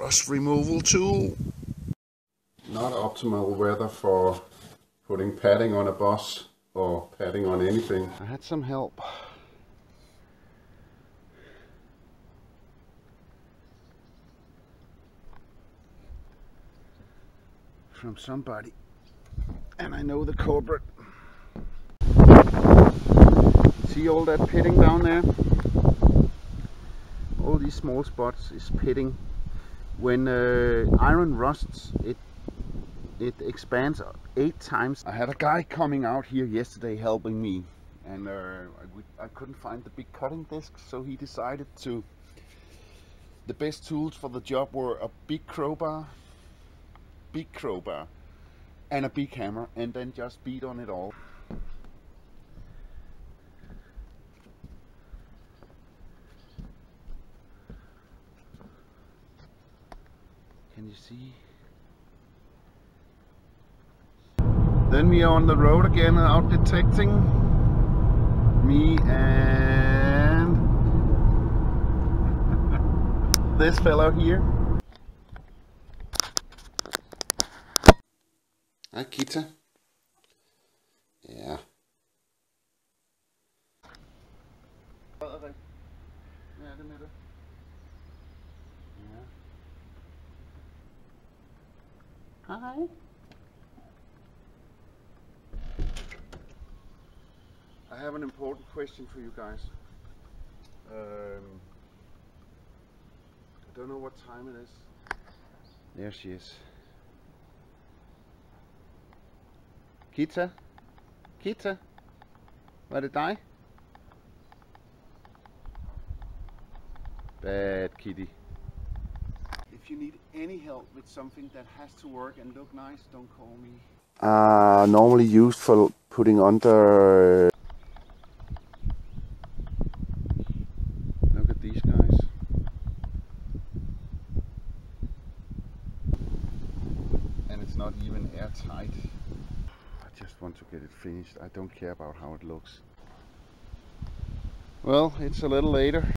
rust removal tool. Not optimal weather for putting padding on a bus or padding on anything. I had some help from somebody, and I know the culprit. See all that pitting down there? All these small spots is pitting. When iron rusts, it expands 8 times. I had a guy coming out here yesterday helping me, and I couldn't find the big cutting disc, so he decided to. The best tools for the job were a big crowbar, and a big hammer, and then just beat on it all. Can you see? Then we are on the road again, out detecting. Me and this fellow here. Hi, Kita. Ja. Hi. I have an important question for you guys. I don't know what time it is. There she is. Kita? Kita? Var det dig? Bad kitty. If you need any help with something that has to work and look nice, don't call me. Normally used for putting under. Look at these guys. And it's not even airtight. I just want to get it finished. I don't care about how it looks. Well, it's a little later.